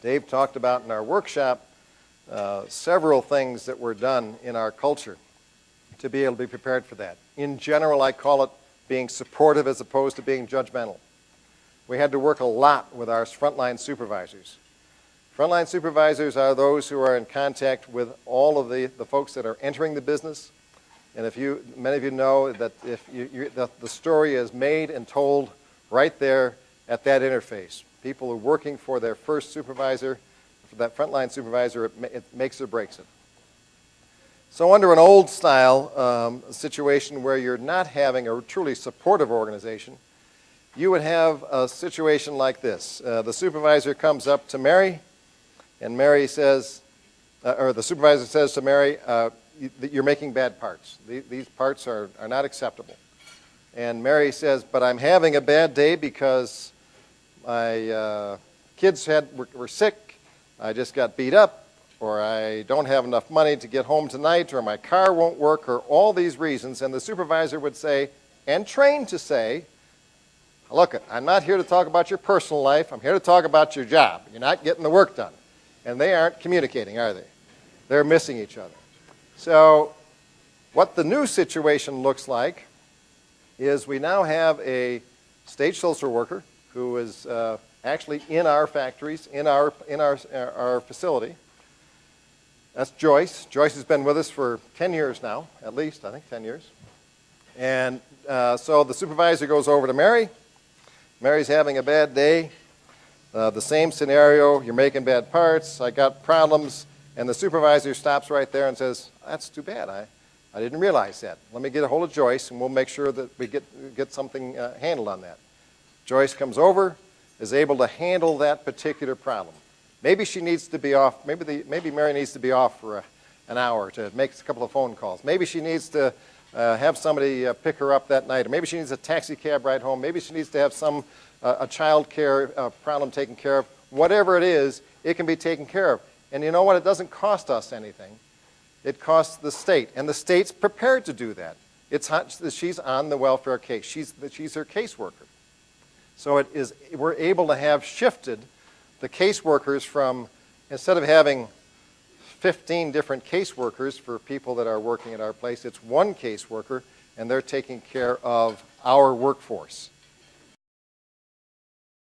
Dave talked about in our workshop several things that were done in our culture to be able to be prepared for that. In general, I call it being supportive as opposed to being judgmental. We had to work a lot with our frontline supervisors. Frontline supervisors are those who are in contact with all of the folks that are entering the business. And many of you know that the story is made and told right there at that interface. People are working for their first supervisor, for that frontline supervisor, it makes or breaks it. So under an old style situation where you're not having a truly supportive organization, you would have a situation like this. The supervisor comes up to Mary, and Mary says, or the supervisor says to Mary, you're making bad parts. These parts are not acceptable. And Mary says, but I'm having a bad day because my kids were sick, I just got beat up, or I don't have enough money to get home tonight, or my car won't work, or all these reasons. And the supervisor would say, and trained to say, look, I'm not here to talk about your personal life, I'm here to talk about your job. You're not getting the work done. And they aren't communicating, are they? They're missing each other. So what the new situation looks like is we now have a state social worker who is actually in our factories, in our facility. That's Joyce. Joyce has been with us for 10 years now, at least, I think 10 years. And so the supervisor goes over to Mary. Mary's having a bad day. The same scenario, you're making bad parts, I got problems, and the supervisor stops right there and says, that's too bad, I didn't realize that. Let me get a hold of Joyce and we'll make sure that we get something handled on that. Joyce comes over, is able to handle that particular problem. Maybe she needs to be off, maybe Mary needs to be off for an hour to make a couple of phone calls. Maybe she needs to have somebody pick her up that night, or maybe she needs a taxi cab ride home, maybe she needs to have a child care problem taken care of. Whatever it is, it can be taken care of. And you know what? It doesn't cost us anything. It costs the state, and the state's prepared to do that. She's on the welfare case. She's her caseworker. So we're able to have shifted the caseworkers from, instead of having 15 different caseworkers for people that are working at our place, it's one caseworker, and they're taking care of our workforce.